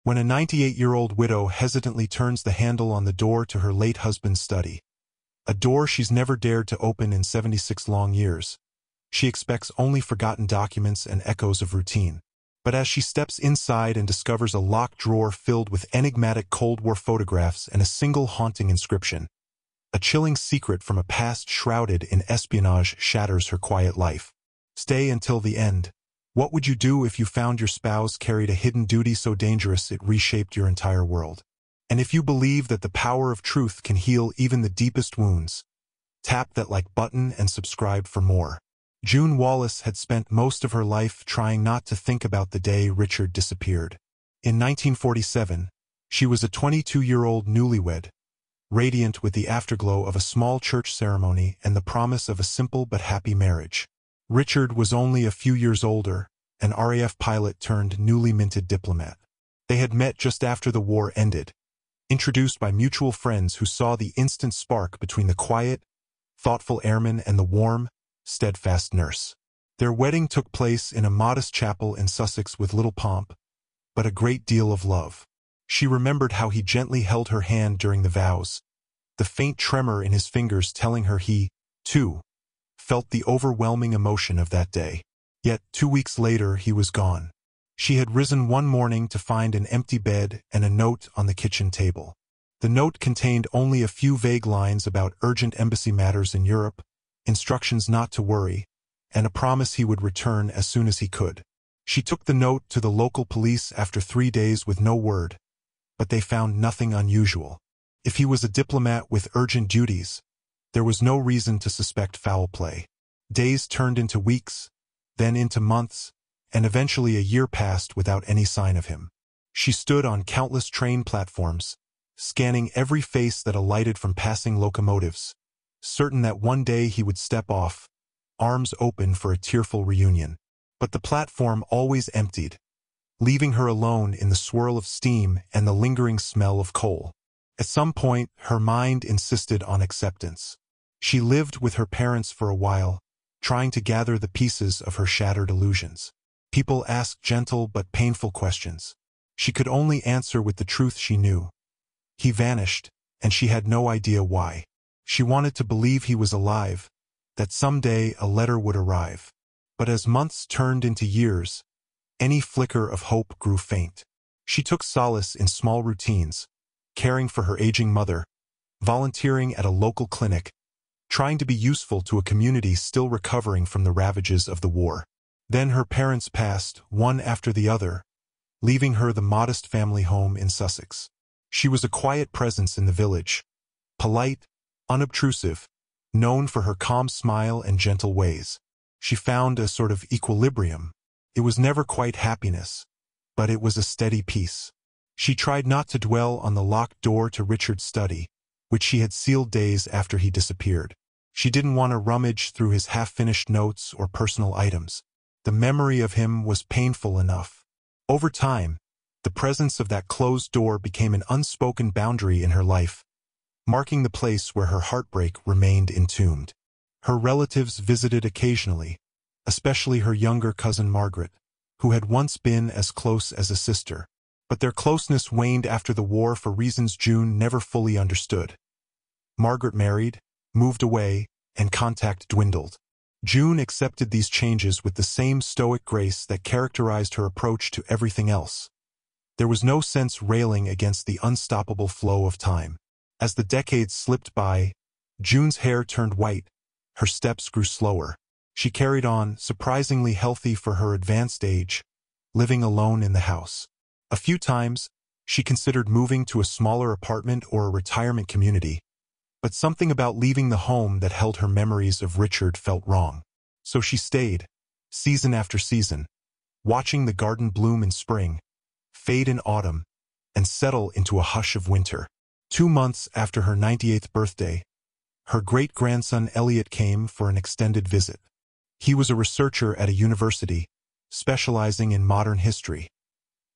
When a 98-year-old widow hesitantly turns the handle on the door to her late husband's study, a door she's never dared to open in 76 long years, she expects only forgotten documents and echoes of routine. But as she steps inside and discovers a locked drawer filled with enigmatic Cold War photographs and a single haunting inscription, a chilling secret from a past shrouded in espionage shatters her quiet life. Stay until the end. What would you do if you found your spouse carried a hidden duty so dangerous it reshaped your entire world? And if you believe that the power of truth can heal even the deepest wounds, tap that like button and subscribe for more. June Wallace had spent most of her life trying not to think about the day Richard disappeared. In 1947, she was a 22-year-old newlywed, radiant with the afterglow of a small church ceremony and the promise of a simple but happy marriage. Richard was only a few years older, an RAF pilot turned newly minted diplomat. They had met just after the war ended, introduced by mutual friends who saw the instant spark between the quiet, thoughtful airman and the warm, steadfast nurse. Their wedding took place in a modest chapel in Sussex with little pomp, but a great deal of love. She remembered how he gently held her hand during the vows, the faint tremor in his fingers telling her he, too, felt the overwhelming emotion of that day. Yet 2 weeks later he was gone. She had risen one morning to find an empty bed and a note on the kitchen table. The note contained only a few vague lines about urgent embassy matters in Europe, instructions not to worry, and a promise he would return as soon as he could. She took the note to the local police after 3 days with no word, but they found nothing unusual. If he was a diplomat with urgent duties, there was no reason to suspect foul play. Days turned into weeks, then into months, and eventually a year passed without any sign of him. She stood on countless train platforms, scanning every face that alighted from passing locomotives, certain that one day he would step off, arms open for a tearful reunion. But the platform always emptied, leaving her alone in the swirl of steam and the lingering smell of coal. At some point, her mind insisted on acceptance. She lived with her parents for a while, trying to gather the pieces of her shattered illusions. People asked gentle but painful questions. She could only answer with the truth she knew. He vanished, and she had no idea why. She wanted to believe he was alive, that someday a letter would arrive. But as months turned into years, any flicker of hope grew faint. She took solace in small routines, caring for her aging mother, volunteering at a local clinic, trying to be useful to a community still recovering from the ravages of the war. Then her parents passed, one after the other, leaving her the modest family home in Sussex. She was a quiet presence in the village, polite, unobtrusive, known for her calm smile and gentle ways. She found a sort of equilibrium. It was never quite happiness, but it was a steady peace. She tried not to dwell on the locked door to Richard's study, which she had sealed days after he disappeared. She didn't want to rummage through his half-finished notes or personal items. The memory of him was painful enough. Over time, the presence of that closed door became an unspoken boundary in her life, marking the place where her heartbreak remained entombed. Her relatives visited occasionally, especially her younger cousin Margaret, who had once been as close as a sister. But their closeness waned after the war for reasons June never fully understood. Margaret married, moved away, and contact dwindled. June accepted these changes with the same stoic grace that characterized her approach to everything else. There was no sense railing against the unstoppable flow of time. As the decades slipped by, June's hair turned white, her steps grew slower. She carried on, surprisingly healthy for her advanced age, living alone in the house. A few times, she considered moving to a smaller apartment or a retirement community, but something about leaving the home that held her memories of Richard felt wrong. So she stayed, season after season, watching the garden bloom in spring, fade in autumn, and settle into a hush of winter. 2 months after her 98th birthday, her great-grandson Elliot came for an extended visit. He was a researcher at a university, specializing in modern history.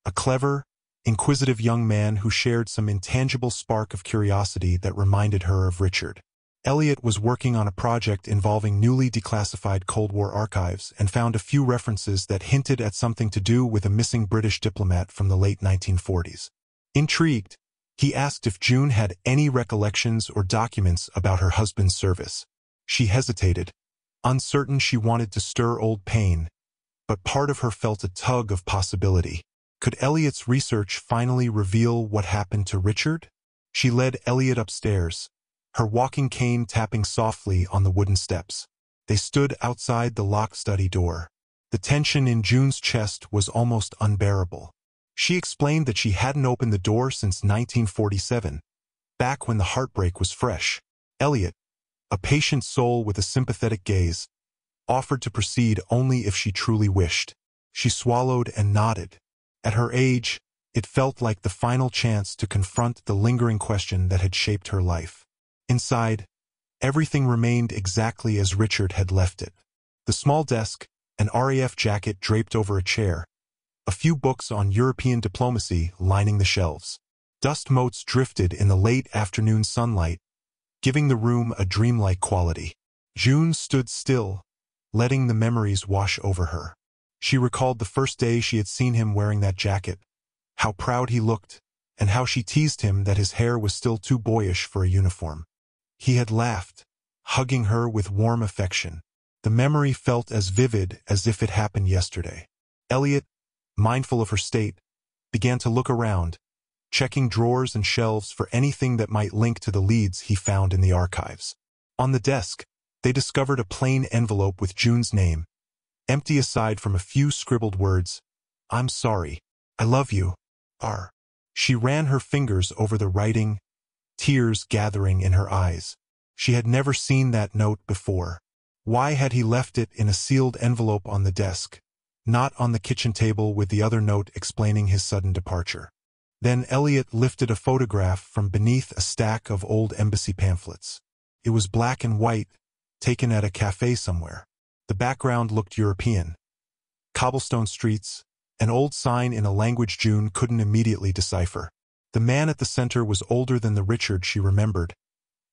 A clever, inquisitive young man who shared some intangible spark of curiosity that reminded her of Richard. Elliot was working on a project involving newly declassified Cold War archives and found a few references that hinted at something to do with a missing British diplomat from the late 1940s. Intrigued, he asked if June had any recollections or documents about her husband's service. She hesitated, uncertain she wanted to stir old pain, but part of her felt a tug of possibility. Could Elliot's research finally reveal what happened to Richard? She led Elliot upstairs, her walking cane tapping softly on the wooden steps. They stood outside the locked study door. The tension in June's chest was almost unbearable. She explained that she hadn't opened the door since 1947, back when the heartbreak was fresh. Elliot, a patient soul with a sympathetic gaze, offered to proceed only if she truly wished. She swallowed and nodded. At her age, it felt like the final chance to confront the lingering question that had shaped her life. Inside, everything remained exactly as Richard had left it. The small desk, an RAF jacket draped over a chair, a few books on European diplomacy lining the shelves. Dust motes drifted in the late afternoon sunlight, giving the room a dreamlike quality. June stood still, letting the memories wash over her. She recalled the first day she had seen him wearing that jacket, how proud he looked, and how she teased him that his hair was still too boyish for a uniform. He had laughed, hugging her with warm affection. The memory felt as vivid as if it happened yesterday. Elliot, mindful of her state, began to look around, checking drawers and shelves for anything that might link to the leads he found in the archives. On the desk, they discovered a plain envelope with June's name, empty aside from a few scribbled words. "I'm sorry. I love you. R." She ran her fingers over the writing, tears gathering in her eyes. She had never seen that note before. Why had he left it in a sealed envelope on the desk, not on the kitchen table with the other note explaining his sudden departure? Then Elliot lifted a photograph from beneath a stack of old embassy pamphlets. It was black and white, taken at a cafe somewhere. The background looked European. Cobblestone streets, an old sign in a language June couldn't immediately decipher. The man at the center was older than the Richard she remembered,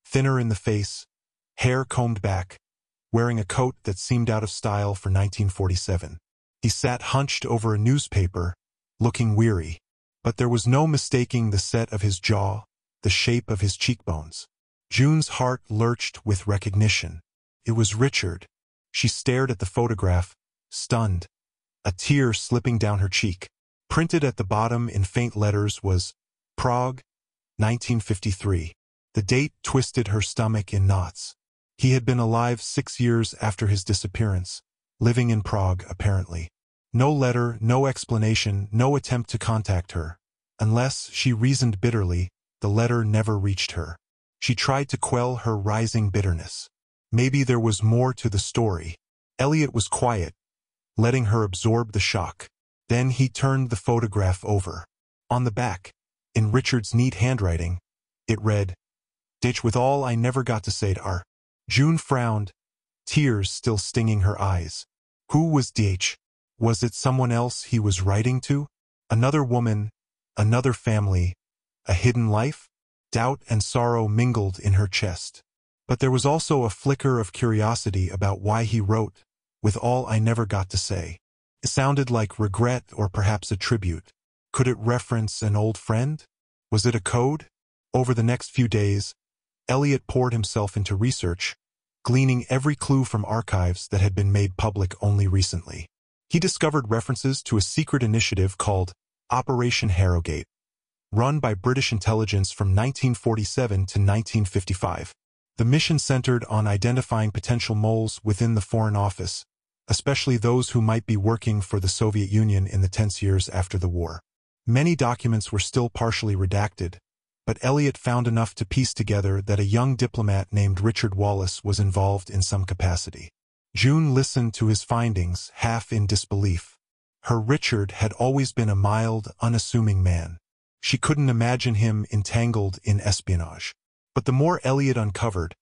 thinner in the face, hair combed back, wearing a coat that seemed out of style for 1947. He sat hunched over a newspaper, looking weary. But there was no mistaking the set of his jaw, the shape of his cheekbones. June's heart lurched with recognition. It was Richard. She stared at the photograph, stunned, a tear slipping down her cheek. Printed at the bottom in faint letters was Prague, 1953. The date twisted her stomach in knots. He had been alive 6 years after his disappearance, living in Prague apparently. No letter, no explanation, no attempt to contact her. Unless, she reasoned bitterly, the letter never reached her. She tried to quell her rising bitterness. Maybe there was more to the story. Elliot was quiet, letting her absorb the shock. Then he turned the photograph over. On the back, in Richard's neat handwriting, it read, "Ditch with all I never got to say to R." June frowned, tears still stinging her eyes. Who was DH? Was it someone else he was writing to? Another woman, another family, a hidden life? Doubt and sorrow mingled in her chest. But there was also a flicker of curiosity about why he wrote, "with all I never got to say." It sounded like regret or perhaps a tribute. Could it reference an old friend? Was it a code? Over the next few days, Elliot poured himself into research, gleaning every clue from archives that had been made public only recently. He discovered references to a secret initiative called Operation Harrogate, run by British intelligence from 1947 to 1955. The mission centered on identifying potential moles within the Foreign Office, especially those who might be working for the Soviet Union in the tense years after the war. Many documents were still partially redacted, but Elliot found enough to piece together that a young diplomat named Richard Wallace was involved in some capacity. June listened to his findings, half in disbelief. Her Richard had always been a mild, unassuming man. She couldn't imagine him entangled in espionage. But the more Elliot uncovered,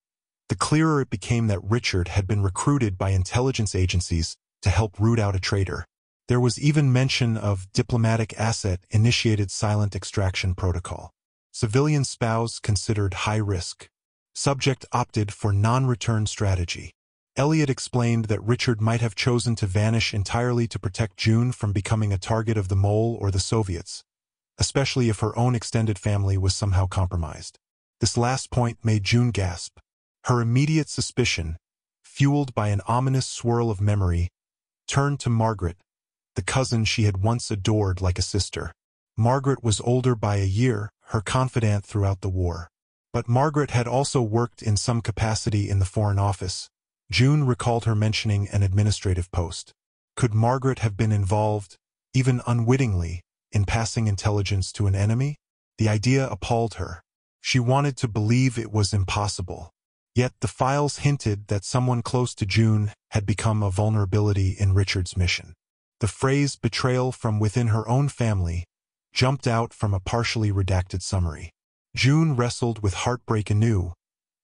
the clearer it became that Richard had been recruited by intelligence agencies to help root out a traitor. There was even mention of diplomatic asset-initiated silent extraction protocol. Civilian spouse considered high risk. Subject opted for non-return strategy. Elliot explained that Richard might have chosen to vanish entirely to protect June from becoming a target of the Mole or the Soviets, especially if her own extended family was somehow compromised. This last point made June gasp. Her immediate suspicion, fueled by an ominous swirl of memory, turned to Margaret, the cousin she had once adored like a sister. Margaret was older by a year, her confidant throughout the war. But Margaret had also worked in some capacity in the Foreign Office. June recalled her mentioning an administrative post. Could Margaret have been involved, even unwittingly, in passing intelligence to an enemy? The idea appalled her. She wanted to believe it was impossible. Yet the files hinted that someone close to June had become a vulnerability in Richard's mission. The phrase betrayal from within her own family jumped out from a partially redacted summary. June wrestled with heartbreak anew,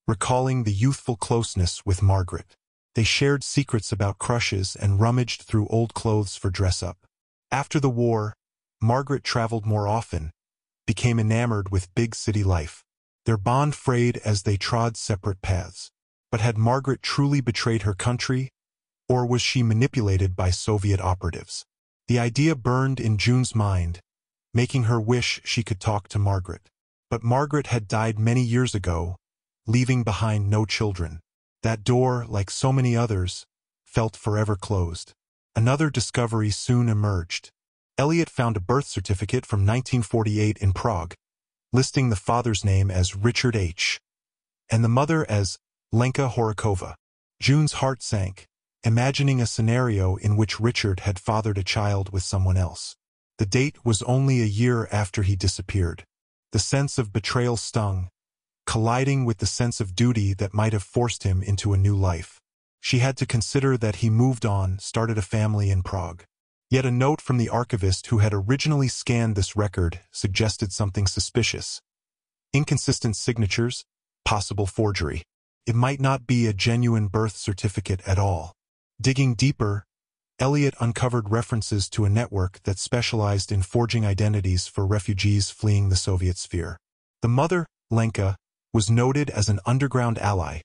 recalling the youthful closeness with Margaret. They shared secrets about crushes and rummaged through old clothes for dress-up. After the war, Margaret traveled more often, became enamored with big city life. Their bond frayed as they trod separate paths. But had Margaret truly betrayed her country, or was she manipulated by Soviet operatives? The idea burned in June's mind, making her wish she could talk to Margaret. But Margaret had died many years ago, leaving behind no children. That door, like so many others, felt forever closed. Another discovery soon emerged. Elliot found a birth certificate from 1948 in Prague, listing the father's name as Richard H. and the mother as Lenka Horokova. June's heart sank, imagining a scenario in which Richard had fathered a child with someone else. The date was only a year after he disappeared. The sense of betrayal stung, colliding with the sense of duty that might have forced him into a new life. She had to consider that he moved on, started a family in Prague. Yet a note from the archivist who had originally scanned this record suggested something suspicious. Inconsistent signatures, possible forgery. It might not be a genuine birth certificate at all. Digging deeper, Elliot uncovered references to a network that specialized in forging identities for refugees fleeing the Soviet sphere. The mother, Lenka, was noted as an underground ally,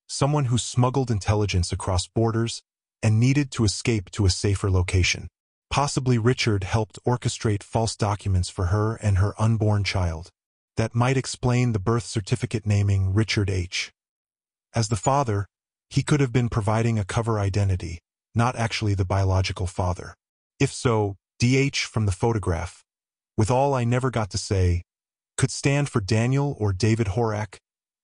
someone who smuggled intelligence across borders and needed to escape to a safer location. Possibly Richard helped orchestrate false documents for her and her unborn child. That might explain the birth certificate naming Richard H. As the father, he could have been providing a cover identity, not actually the biological father. If so, DH from the photograph, with all I never got to say, could stand for Daniel or David Horak,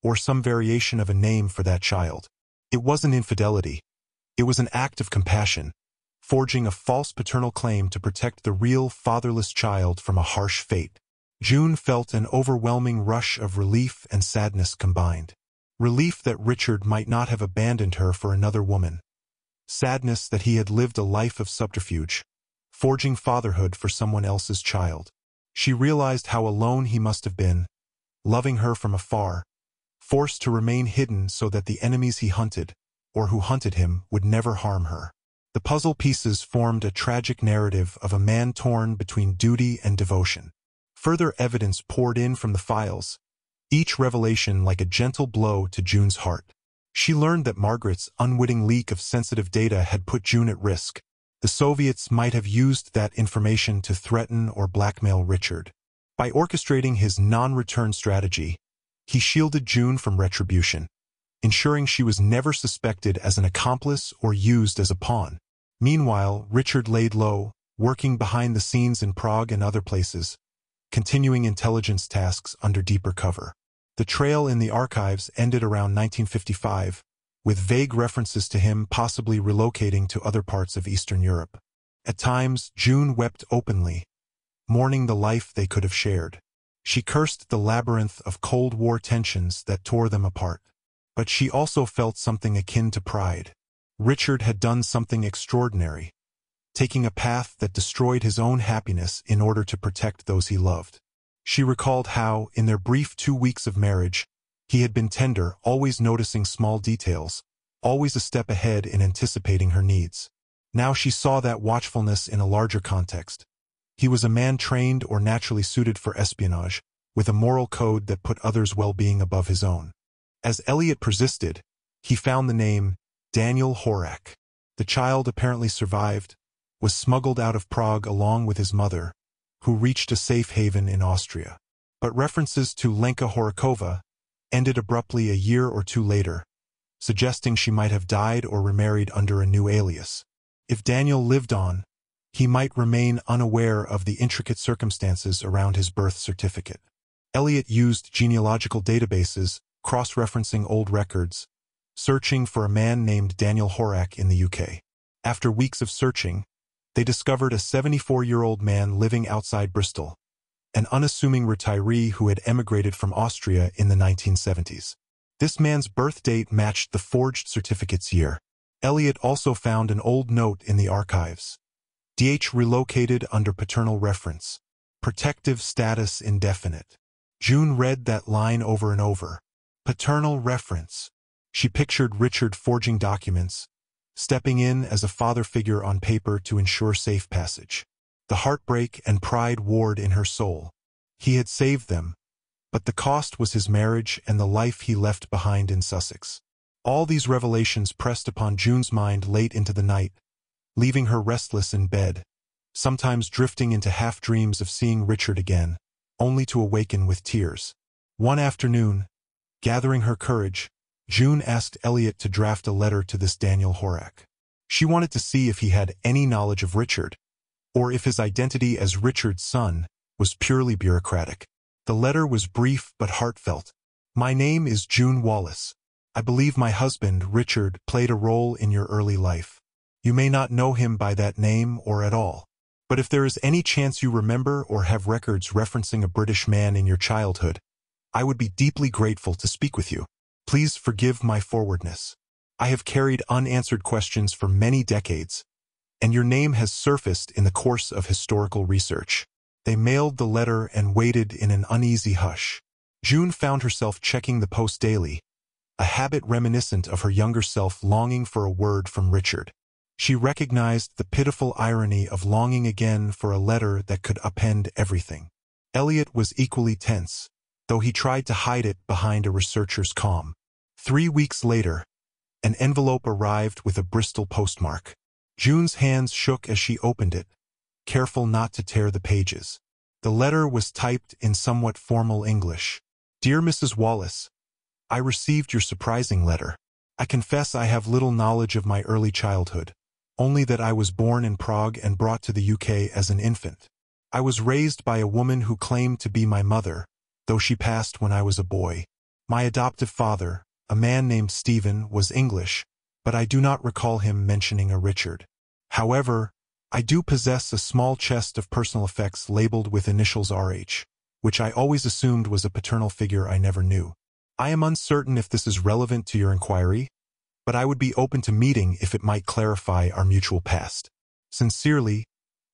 or some variation of a name for that child. It wasn't infidelity. It was an act of compassion, forging a false paternal claim to protect the real fatherless child from a harsh fate. June felt an overwhelming rush of relief and sadness combined. Relief that Richard might not have abandoned her for another woman. Sadness that he had lived a life of subterfuge, forging fatherhood for someone else's child. She realized how alone he must have been, loving her from afar, forced to remain hidden so that the enemies he hunted, or who hunted him, would never harm her. The puzzle pieces formed a tragic narrative of a man torn between duty and devotion. Further evidence poured in from the files, each revelation like a gentle blow to June's heart. She learned that Margaret's unwitting leak of sensitive data had put June at risk. The Soviets might have used that information to threaten or blackmail Richard. By orchestrating his non-return strategy, he shielded June from retribution, ensuring she was never suspected as an accomplice or used as a pawn. Meanwhile, Richard laid low, working behind the scenes in Prague and other places, continuing intelligence tasks under deeper cover. The trail in the archives ended around 1955, with vague references to him possibly relocating to other parts of Eastern Europe. At times, June wept openly, mourning the life they could have shared. She cursed the labyrinth of Cold War tensions that tore them apart. But she also felt something akin to pride. Richard had done something extraordinary, taking a path that destroyed his own happiness in order to protect those he loved. She recalled how, in their brief 2 weeks of marriage, he had been tender, always noticing small details, always a step ahead in anticipating her needs. Now she saw that watchfulness in a larger context. He was a man trained or naturally suited for espionage, with a moral code that put others' well-being above his own. As Elliot persisted, he found the name Daniel Horak. The child apparently survived, was smuggled out of Prague along with his mother, who reached a safe haven in Austria. But references to Lenka Horakova ended abruptly a year or two later, suggesting she might have died or remarried under a new alias. If Daniel lived on, he might remain unaware of the intricate circumstances around his birth certificate. Elliot used genealogical databases, cross-referencing old records, searching for a man named Daniel Horak in the UK. After weeks of searching, they discovered a 74-year-old man living outside Bristol, an unassuming retiree who had emigrated from Austria in the 1970s. This man's birth date matched the forged certificate's year. Elliot also found an old note in the archives. DH relocated under paternal reference. Protective status indefinite. June read that line over and over. Paternal reference. She pictured Richard forging documents, stepping in as a father figure on paper to ensure safe passage. The heartbreak and pride warred in her soul. He had saved them, but the cost was his marriage and the life he left behind in Sussex. All these revelations pressed upon June's mind late into the night, leaving her restless in bed, sometimes drifting into half-dreams of seeing Richard again, only to awaken with tears. One afternoon, gathering her courage, June asked Elliot to draft a letter to this Daniel Horak. She wanted to see if he had any knowledge of Richard, or if his identity as Richard's son was purely bureaucratic. The letter was brief but heartfelt. My name is June Wallace. I believe my husband, Richard, played a role in your early life. You may not know him by that name or at all. But if there is any chance you remember or have records referencing a British man in your childhood, I would be deeply grateful to speak with you. Please forgive my forwardness. I have carried unanswered questions for many decades, and your name has surfaced in the course of historical research. They mailed the letter and waited in an uneasy hush. June found herself checking the post daily, a habit reminiscent of her younger self longing for a word from Richard. She recognized the pitiful irony of longing again for a letter that could append everything. Elliot was equally tense, though he tried to hide it behind a researcher's calm. 3 weeks later, an envelope arrived with a Bristol postmark. June's hands shook as she opened it, careful not to tear the pages. The letter was typed in somewhat formal English. Dear Mrs. Wallace, I received your surprising letter. I confess I have little knowledge of my early childhood, only that I was born in Prague and brought to the UK as an infant. I was raised by a woman who claimed to be my mother, though she passed when I was a boy. My adoptive father, a man named Stephen, was English, but I do not recall him mentioning a Richard. However, I do possess a small chest of personal effects labeled with initials RH, which I always assumed was a paternal figure I never knew. I am uncertain if this is relevant to your inquiry, but I would be open to meeting if it might clarify our mutual past. Sincerely,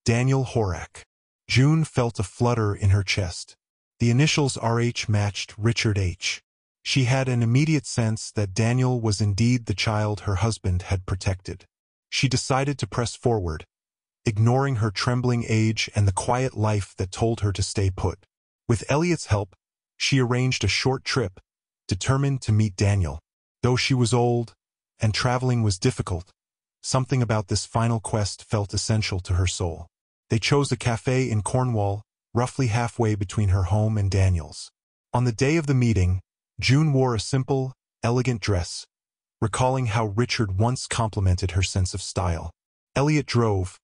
Daniel Horak. June felt a flutter in her chest. The initials RH matched Richard H. She had an immediate sense that Daniel was indeed the child her husband had protected. She decided to press forward, ignoring her trembling age and the quiet life that told her to stay put. With Elliot's help, she arranged a short trip, determined to meet Daniel. Though she was old, and traveling was difficult, something about this final quest felt essential to her soul. They chose a cafe in Cornwall, roughly halfway between her home and Daniel's. On the day of the meeting, June wore a simple, elegant dress, recalling how Richard once complimented her sense of style. Elliot drove,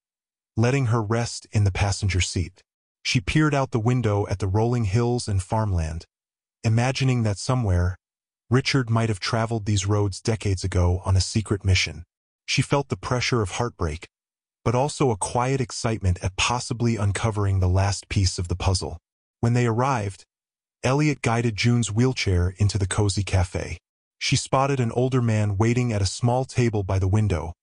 letting her rest in the passenger seat. She peered out the window at the rolling hills and farmland, imagining that somewhere, Richard might have traveled these roads decades ago on a secret mission. She felt the pressure of heartbreak, but also a quiet excitement at possibly uncovering the last piece of the puzzle. When they arrived, Elliot guided June's wheelchair into the cozy cafe. She spotted an older man waiting at a small table by the window,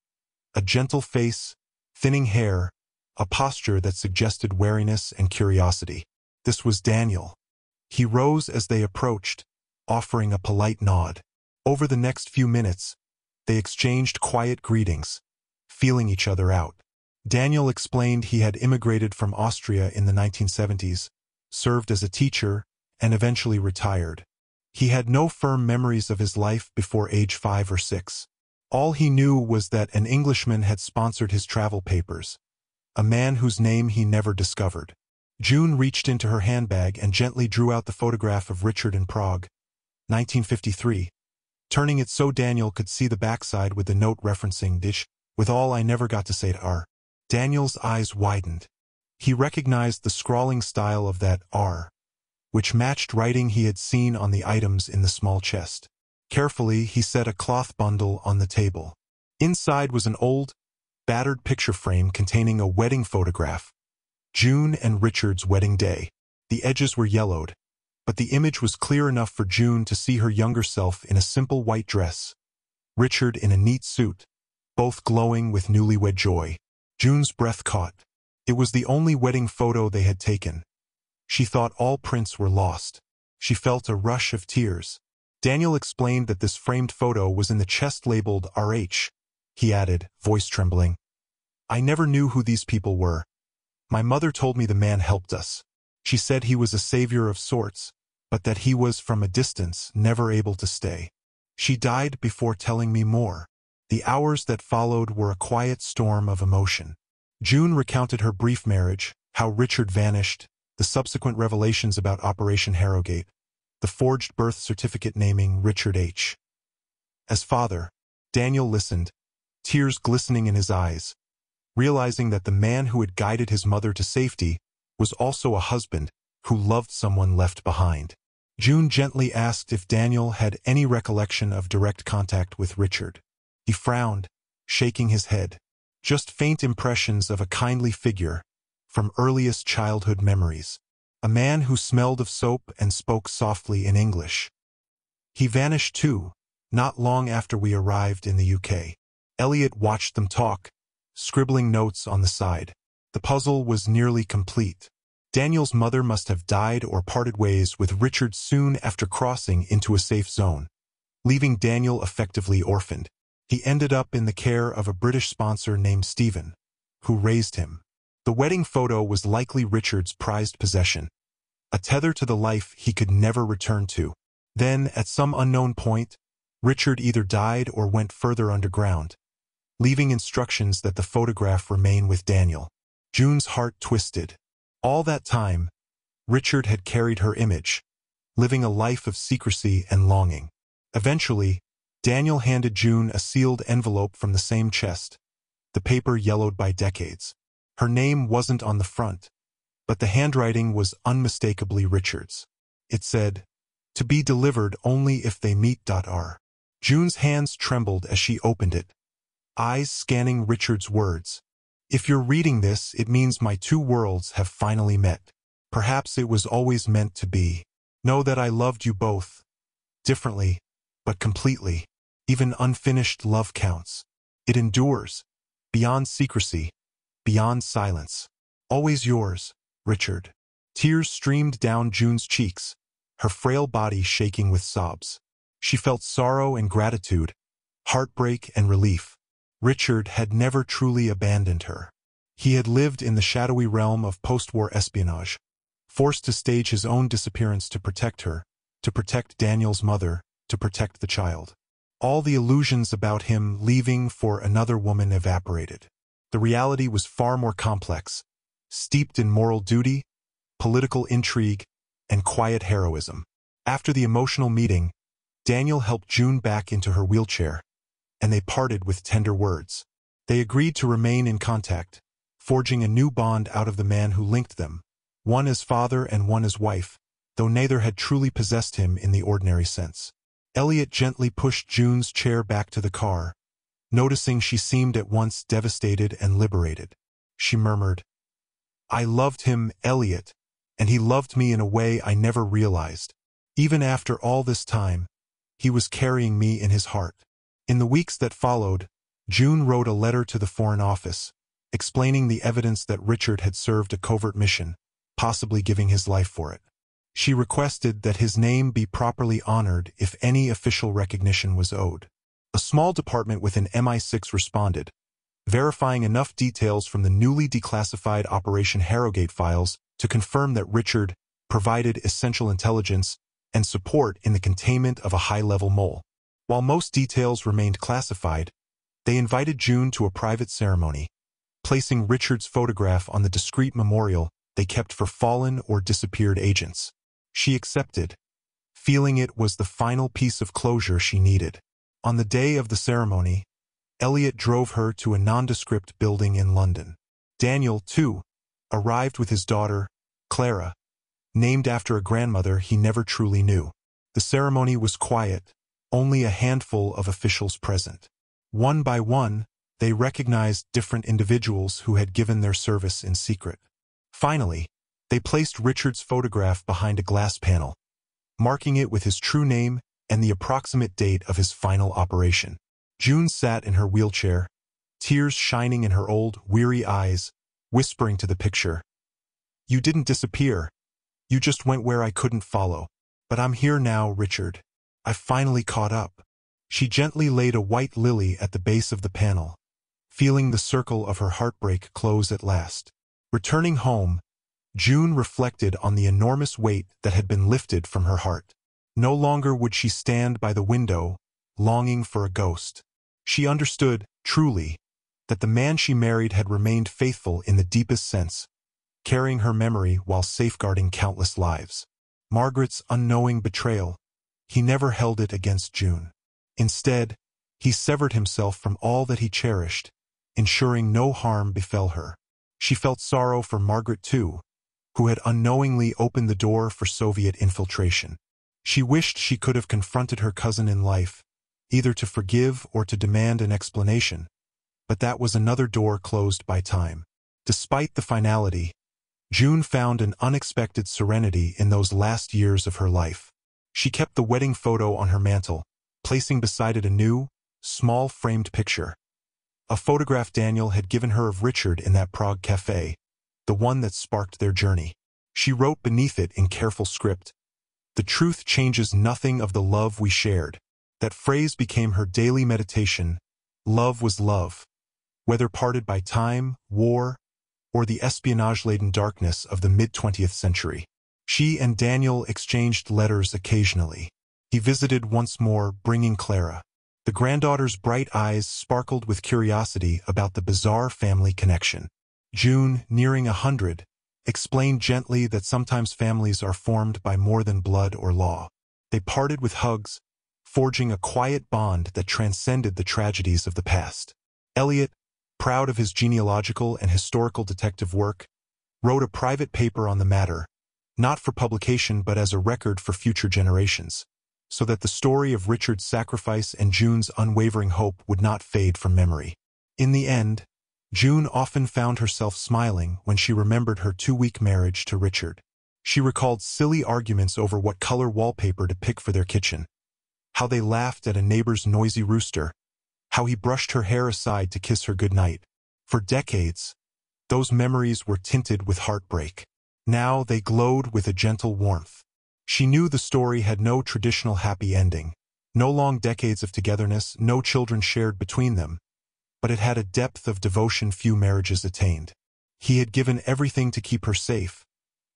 a gentle face, thinning hair, a posture that suggested wariness and curiosity. This was Daniel. He rose as they approached, offering a polite nod. Over the next few minutes, they exchanged quiet greetings, feeling each other out. Daniel explained he had immigrated from Austria in the 1970s, served as a teacher, and eventually retired. He had no firm memories of his life before age 5 or 6. All he knew was that an Englishman had sponsored his travel papers, a man whose name he never discovered. June reached into her handbag and gently drew out the photograph of Richard in Prague, 1953, turning it so Daniel could see the backside with the note referencing Dish, with all I never got to say to R. Daniel's eyes widened. He recognized the scrawling style of that R, which matched writing he had seen on the items in the small chest. Carefully, he set a cloth bundle on the table. Inside was an old, battered picture frame containing a wedding photograph, June and Richard's wedding day. The edges were yellowed, but the image was clear enough for June to see her younger self in a simple white dress, Richard in a neat suit, both glowing with newlywed joy. June's breath caught. It was the only wedding photo they had taken. She thought all prints were lost. She felt a rush of tears. Daniel explained that this framed photo was in the chest labeled RH. He added, voice trembling, I never knew who these people were. My mother told me the man helped us. She said he was a savior of sorts, but that he was from a distance, never able to stay. She died before telling me more. The hours that followed were a quiet storm of emotion. June recounted her brief marriage, how Richard vanished, the subsequent revelations about Operation Harrogate, the forged birth certificate naming Richard H. as father. Daniel listened, tears glistening in his eyes, realizing that the man who had guided his mother to safety was also a husband who loved someone left behind. June gently asked if Daniel had any recollection of direct contact with Richard. He frowned, shaking his head. Just faint impressions of a kindly figure from earliest childhood memories. A man who smelled of soap and spoke softly in English. He vanished too, not long after we arrived in the UK. Elliot watched them talk, scribbling notes on the side. The puzzle was nearly complete. Daniel's mother must have died or parted ways with Richard soon after crossing into a safe zone, leaving Daniel effectively orphaned. He ended up in the care of a British sponsor named Stephen, who raised him. The wedding photo was likely Richard's prized possession, a tether to the life he could never return to. Then, at some unknown point, Richard either died or went further underground, leaving instructions that the photograph remain with Daniel. June's heart twisted. All that time, Richard had carried her image, living a life of secrecy and longing. Eventually, Daniel handed June a sealed envelope from the same chest, the paper yellowed by decades. Her name wasn't on the front, but the handwriting was unmistakably Richard's. It said, "To be delivered only if they meet R." June's hands trembled as she opened it, eyes scanning Richard's words. If you're reading this, it means my two worlds have finally met. Perhaps it was always meant to be. Know that I loved you both, differently, but completely. Even unfinished love counts. It endures, beyond secrecy, beyond silence. Always yours, Richard. Tears streamed down June's cheeks, her frail body shaking with sobs. She felt sorrow and gratitude, heartbreak and relief. Richard had never truly abandoned her. He had lived in the shadowy realm of post-war espionage, forced to stage his own disappearance to protect her, to protect Daniel's mother, to protect the child. All the illusions about him leaving for another woman evaporated. The reality was far more complex, steeped in moral duty, political intrigue, and quiet heroism. After the emotional meeting, Daniel helped June back into her wheelchair, and they parted with tender words. They agreed to remain in contact, forging a new bond out of the man who linked them, one as father and one as wife, though neither had truly possessed him in the ordinary sense. Elliot gently pushed June's chair back to the car, noticing she seemed at once devastated and liberated. She murmured, "I loved him, Elliot, and he loved me in a way I never realized. Even after all this time, he was carrying me in his heart." In the weeks that followed, June wrote a letter to the Foreign Office, explaining the evidence that Richard had served a covert mission, possibly giving his life for it. She requested that his name be properly honored if any official recognition was owed. A small department within MI6 responded, verifying enough details from the newly declassified Operation Harrogate files to confirm that Richard provided essential intelligence and support in the containment of a high-level mole. While most details remained classified, they invited June to a private ceremony, placing Richard's photograph on the discreet memorial they kept for fallen or disappeared agents. She accepted, feeling it was the final piece of closure she needed. On the day of the ceremony, Elliot drove her to a nondescript building in London. Daniel, too, arrived with his daughter, Clara, named after a grandmother he never truly knew. The ceremony was quiet, only a handful of officials present. One by one, they recognized different individuals who had given their service in secret. Finally, they placed Richard's photograph behind a glass panel, marking it with his true name and the approximate date of his final operation. June sat in her wheelchair, tears shining in her old, weary eyes, whispering to the picture, "You didn't disappear. You just went where I couldn't follow. But I'm here now, Richard. I've finally caught up." She gently laid a white lily at the base of the panel, feeling the circle of her heartbreak close at last. Returning home, June reflected on the enormous weight that had been lifted from her heart. No longer would she stand by the window, longing for a ghost. She understood, truly, that the man she married had remained faithful in the deepest sense, carrying her memory while safeguarding countless lives. Margaret's unknowing betrayal, he never held it against June. Instead, he severed himself from all that he cherished, ensuring no harm befell her. She felt sorrow for Margaret too, who had unknowingly opened the door for Soviet infiltration. She wished she could have confronted her cousin in life, either to forgive or to demand an explanation, but that was another door closed by time. Despite the finality, June found an unexpected serenity in those last years of her life. She kept the wedding photo on her mantle, placing beside it a new, small framed picture. A photograph Daniel had given her of Richard in that Prague cafe, the one that sparked their journey. She wrote beneath it in careful script, "The truth changes nothing of the love we shared." That phrase became her daily meditation. Love was love, whether parted by time, war, or the espionage-laden darkness of the mid-20th century. She and Daniel exchanged letters occasionally. He visited once more, bringing Clara. The granddaughter's bright eyes sparkled with curiosity about the bizarre family connection. June, nearing 100, explained gently that sometimes families are formed by more than blood or law. They parted with hugs, forging a quiet bond that transcended the tragedies of the past. Elliot, proud of his genealogical and historical detective work, wrote a private paper on the matter, not for publication but as a record for future generations, so that the story of Richard's sacrifice and June's unwavering hope would not fade from memory. In the end, June often found herself smiling when she remembered her 2-week marriage to Richard. She recalled silly arguments over what color wallpaper to pick for their kitchen, how they laughed at a neighbor's noisy rooster, how he brushed her hair aside to kiss her goodnight. For decades, those memories were tinted with heartbreak. Now they glowed with a gentle warmth. She knew the story had no traditional happy ending, no long decades of togetherness, no children shared between them, but it had a depth of devotion few marriages attained. He had given everything to keep her safe,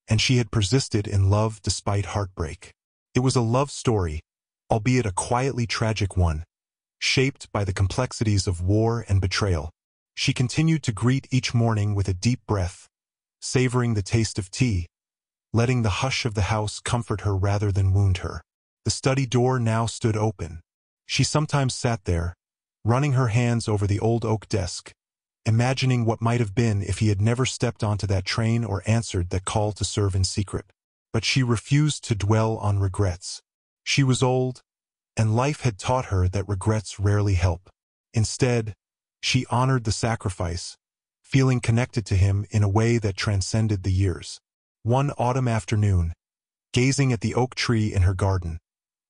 and she had persisted in love despite heartbreak. It was a love story, albeit a quietly tragic one, shaped by the complexities of war and betrayal. She continued to greet each morning with a deep breath, savoring the taste of tea, letting the hush of the house comfort her rather than wound her. The study door now stood open. She sometimes sat there, running her hands over the old oak desk, imagining what might have been if he had never stepped onto that train or answered that call to serve in secret. But she refused to dwell on regrets. She was old, and life had taught her that regrets rarely help. Instead, she honored the sacrifice, feeling connected to him in a way that transcended the years. One autumn afternoon, gazing at the oak tree in her garden,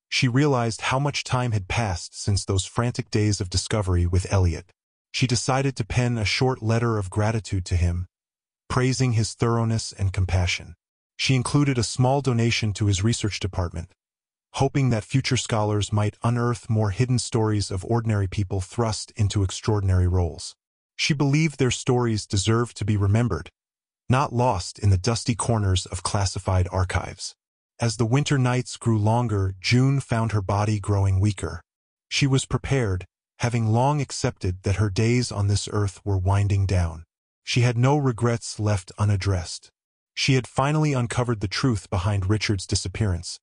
she realized how much time had passed since those frantic days of discovery with Elliot. She decided to pen a short letter of gratitude to him, praising his thoroughness and compassion. She included a small donation to his research department, hoping that future scholars might unearth more hidden stories of ordinary people thrust into extraordinary roles. She believed their stories deserved to be remembered, not lost in the dusty corners of classified archives. As the winter nights grew longer, June found her body growing weaker. She was prepared, having long accepted that her days on this earth were winding down. She had no regrets left unaddressed. She had finally uncovered the truth behind Richard's disappearance,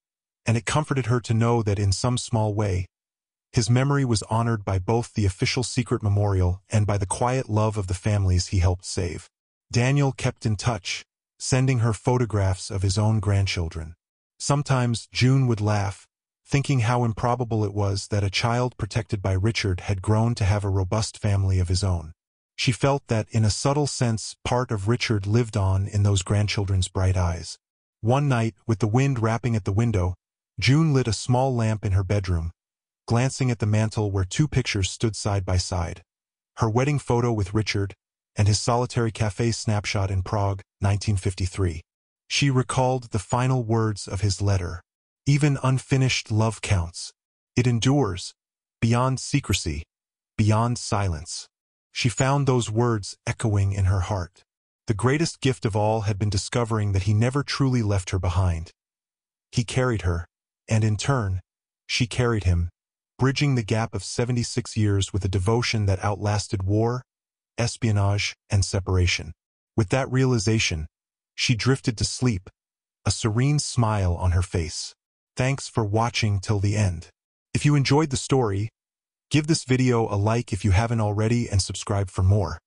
and it comforted her to know that in some small way, his memory was honored by both the official secret memorial and by the quiet love of the families he helped save. Daniel kept in touch, sending her photographs of his own grandchildren. Sometimes June would laugh, thinking how improbable it was that a child protected by Richard had grown to have a robust family of his own. She felt that, in a subtle sense, part of Richard lived on in those grandchildren's bright eyes. One night, with the wind rapping at the window, June lit a small lamp in her bedroom, glancing at the mantel where two pictures stood side by side: her wedding photo with Richard and his solitary cafe snapshot in Prague, 1953. She recalled the final words of his letter. "Even unfinished love counts. It endures, beyond secrecy, beyond silence." She found those words echoing in her heart. The greatest gift of all had been discovering that he never truly left her behind. He carried her, and in turn, she carried him, bridging the gap of 76 years with a devotion that outlasted war, espionage, and separation. With that realization, she drifted to sleep, a serene smile on her face. Thanks for watching till the end. If you enjoyed the story, give this video a like if you haven't already and subscribe for more.